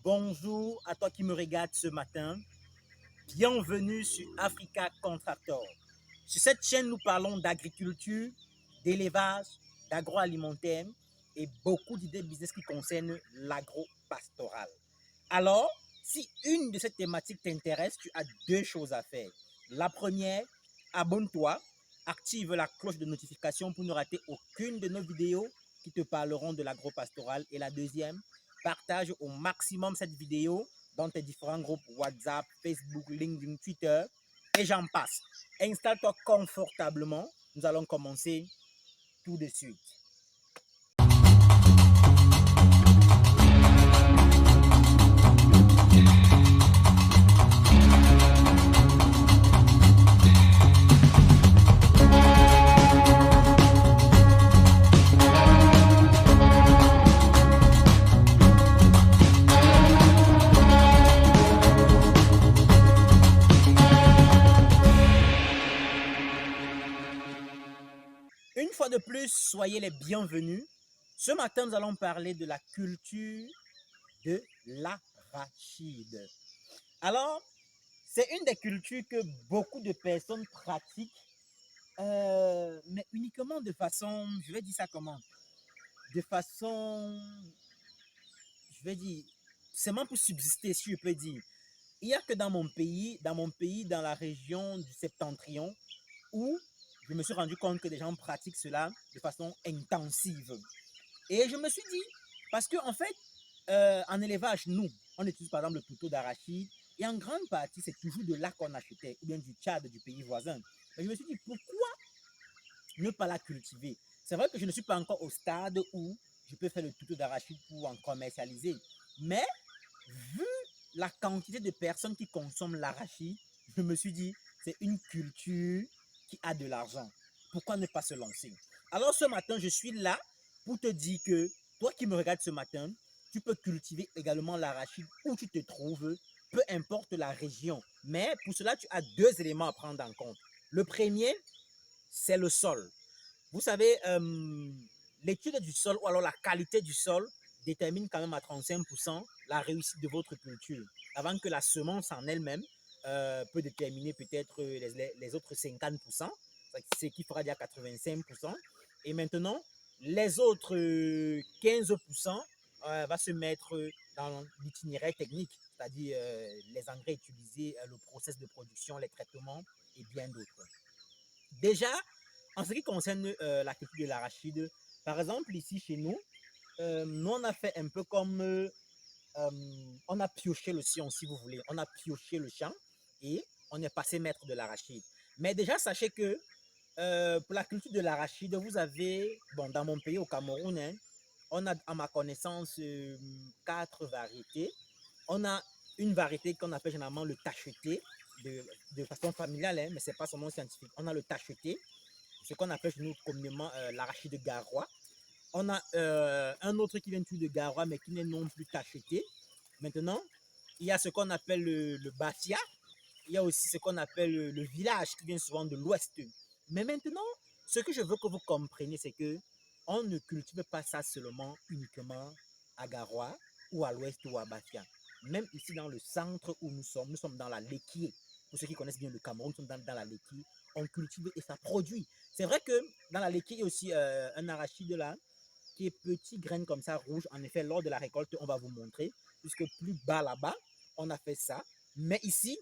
bonjour à toi qui me regarde ce matin. Bienvenue sur Africa Contractor. Sur cette chaîne, nous parlons d'agriculture, d'élevage, d'agroalimentaire et beaucoup d'idées business qui concernent l'agro-pastoral. Alors, si une de ces thématiques t'intéresse, tu as deux choses à faire. La première, abonne-toi, active la cloche de notification pour ne rater aucune de nos vidéos qui te parleront de l'agro-pastoral. Et la deuxième, partage au maximum cette vidéo dans tes différents groupes WhatsApp, Facebook, LinkedIn, Twitter et j'en passe. Installe-toi confortablement. Nous allons commencer tout de suite. Une fois de plus, soyez les bienvenus. Ce matin, nous allons parler de la culture de l'arachide. Alors, c'est une des cultures que beaucoup de personnes pratiquent, mais uniquement de façon, je vais dire ça comment? De façon, je vais dire, seulement pour subsister, si je peux dire. Il n'y a que dans la région du Septentrion, où je me suis rendu compte que les gens pratiquent cela de façon intensive. Et je me suis dit, parce qu'en en fait, en élevage, nous, on utilise par exemple le couteau d'arachide, et en grande partie, c'est toujours de là qu'on achetait, ou bien du Tchad, du pays voisin. Et je me suis dit, pourquoi ne pas la cultiver? C'est vrai que je ne suis pas encore au stade où je peux faire le couteau d'arachide pour en commercialiser. Mais, vu la quantité de personnes qui consomment l'arachide, je me suis dit, c'est une culture qui a de l'argent. Pourquoi ne pas se lancer? Alors ce matin, je suis là pour te dire que toi qui me regardes ce matin, tu peux cultiver également l'arachide où tu te trouves, peu importe la région. Mais pour cela, tu as deux éléments à prendre en compte. Le premier, c'est le sol. Vous savez, l'étude du sol ou alors la qualité du sol détermine quand même à 35% la réussite de votre culture, avant que la semence en elle-même peut déterminer peut-être les autres 50%, ce qui fera déjà 85%. Et maintenant, les autres 15% va se mettre dans l'itinéraire technique, c'est-à-dire les engrais utilisés, le process de production, les traitements et bien d'autres. Déjà, en ce qui concerne la culture de l'arachide, par exemple, ici chez nous, nous on a fait un peu comme on a pioché le sillon, si vous voulez. On a pioché le champ et on est passé maître de l'arachide. Mais déjà, sachez que pour la culture de l'arachide, vous avez, bon, dans mon pays, au Cameroun, hein, on a, à ma connaissance, quatre variétés. On a une variété qu'on appelle généralement le tacheté, de façon familiale, hein, mais ce n'est pas son nom scientifique. On a le tacheté, ce qu'on appelle chez nous communément l'arachide garois. On a un autre qui vient tout de Garoua, mais qui n'est non plus tacheté. Maintenant, il y a ce qu'on appelle le Bafia. Il y a aussi ce qu'on appelle le village, qui vient souvent de l'ouest. Mais maintenant, ce que je veux que vous compreniez, c'est que on ne cultive pas ça seulement uniquement à Garoua ou à l'ouest ou à Bafia. Même ici dans le centre où nous sommes dans la Léquier. Pour ceux qui connaissent bien le Cameroun, nous sommes dans la Léquier. On cultive et ça produit. C'est vrai que dans la Léquier, il y a aussi un arachide là, qui est petit, graine comme ça, rouge. En effet, lors de la récolte, on va vous montrer, puisque plus bas là-bas, on a fait ça. Mais ici,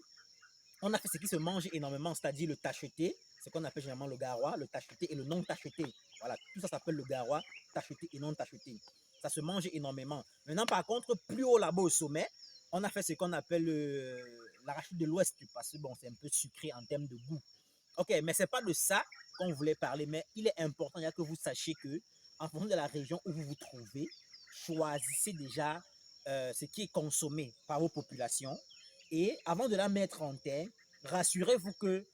on a fait ce qui se mange énormément, c'est-à-dire le tacheté, ce qu'on appelle généralement le garois, le tacheté et le non tacheté. Voilà, tout ça s'appelle le garois, tacheté et non tacheté. Ça se mange énormément. Maintenant, par contre, plus haut là-bas au sommet, on a fait ce qu'on appelle l'arachide de l'Ouest, parce que bon, c'est un peu sucré en termes de goût. Ok, mais c'est pas de ça qu'on voulait parler, mais il est important que vous sachiez que, en fonction de la région où vous vous trouvez, choisissez déjà ce qui est consommé par vos populations et avant de la mettre en terre, rassurez-vous que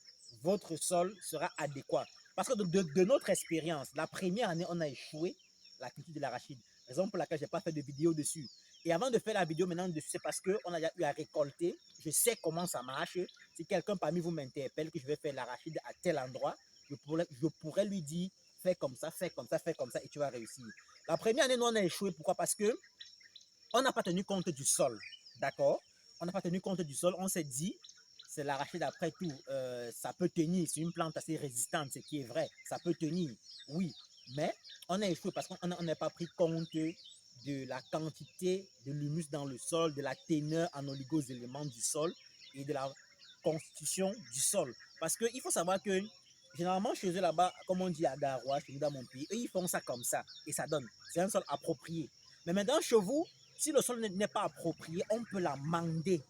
votre sol sera adéquat. Parce que de notre expérience, la première année, on a échoué la culture de l'arachide. Raison pour laquelle je n'ai pas fait de vidéo dessus. Et avant de faire la vidéo maintenant dessus, c'est parce qu'on a déjà eu à récolter. Je sais comment ça marche. Si quelqu'un parmi vous m'interpelle que je vais faire l'arachide à tel endroit, je pourrais lui dire fais comme ça, fais comme ça, fais comme ça et tu vas réussir. La première année, nous, on a échoué. Pourquoi? Parce que on n'a pas tenu compte du sol, d'accord? On n'a pas tenu compte du sol, on s'est dit, c'est l'arachide après tout, ça peut tenir, c'est une plante assez résistante, ce qui est vrai, ça peut tenir, oui, mais on a échoué parce qu'on n'a pas pris compte de la quantité de l'humus dans le sol, de la teneur en oligo-éléments du sol et de la constitution du sol. Parce qu'il faut savoir que généralement chez eux là-bas, comme on dit à Garoua, chez nous dans mon pays, eux ils font ça comme ça et ça donne. C'est un sol approprié. Mais maintenant chez vous, si le sol n'est pas approprié, on peut l'amender.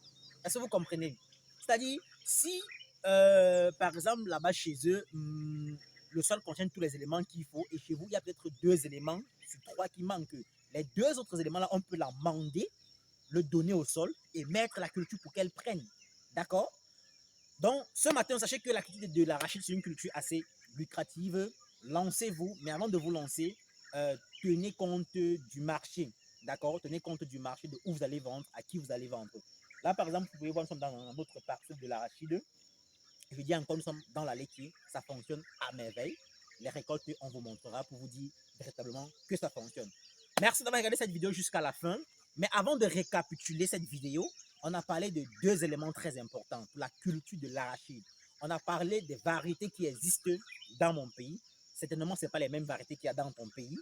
Est-ce que vous comprenez? C'est-à-dire, si par exemple là-bas chez eux, le sol contient tous les éléments qu'il faut et chez vous, il y a peut-être 2 éléments sur 3 qui manquent. Les 2 autres éléments-là, on peut l'amender, le donner au sol et mettre la culture pour qu'elle prenne. D'accord? Donc, ce matin, sachez que la culture de l'arachide, c'est une culture assez lucrative. Lancez-vous, mais avant de vous lancer, tenez compte du marché. D'accord? Tenez compte du marché, de où vous allez vendre, à qui vous allez vendre. Là, par exemple, vous pouvez voir, nous sommes dans notre parcelle de l'arachide. Je dis encore, nous sommes dans la laitier. Ça fonctionne à merveille. Les récoltes, on vous montrera pour vous dire véritablement que ça fonctionne. Merci d'avoir regardé cette vidéo jusqu'à la fin. Mais avant de récapituler cette vidéo, on a parlé de 2 éléments très importants pour la culture de l'arachide. On a parlé des variétés qui existent dans mon pays. Certainement, ce n'est pas les mêmes variétés qu'il y a dans ton pays.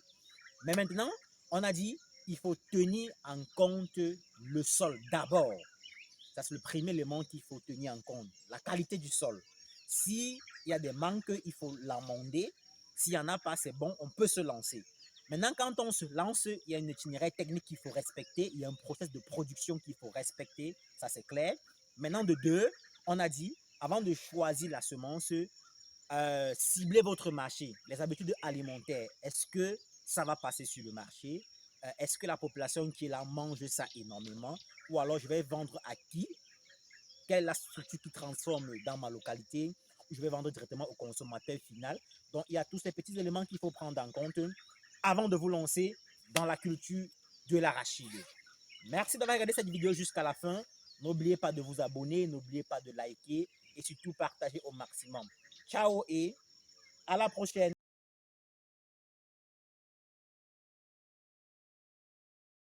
Mais maintenant, on a dit qu'il faut tenir en compte le sol d'abord. Ça, c'est le premier élément qu'il faut tenir en compte. La qualité du sol. S'il y a des manques, il faut l'amender. S'il n'y en a pas, c'est bon, on peut se lancer. Maintenant, quand on se lance, il y a une itinéraire technique qu'il faut respecter. Il y a un process de production qu'il faut respecter. Ça, c'est clair. Maintenant, de 2, on a dit, avant de choisir la semence, ciblez votre marché. Les habitudes alimentaires, est-ce que ça va passer sur le marché? Est-ce que la population qui est là mange ça énormément? Ou alors je vais vendre à qui? Quelle est la structure qui transforme dans ma localité? Je vais vendre directement au consommateur final. Donc, il y a tous ces petits éléments qu'il faut prendre en compte avant de vous lancer dans la culture de l'arachide. Merci d'avoir regardé cette vidéo jusqu'à la fin. N'oubliez pas de vous abonner, n'oubliez pas de liker et surtout partager au maximum. Ciao et à la prochaine.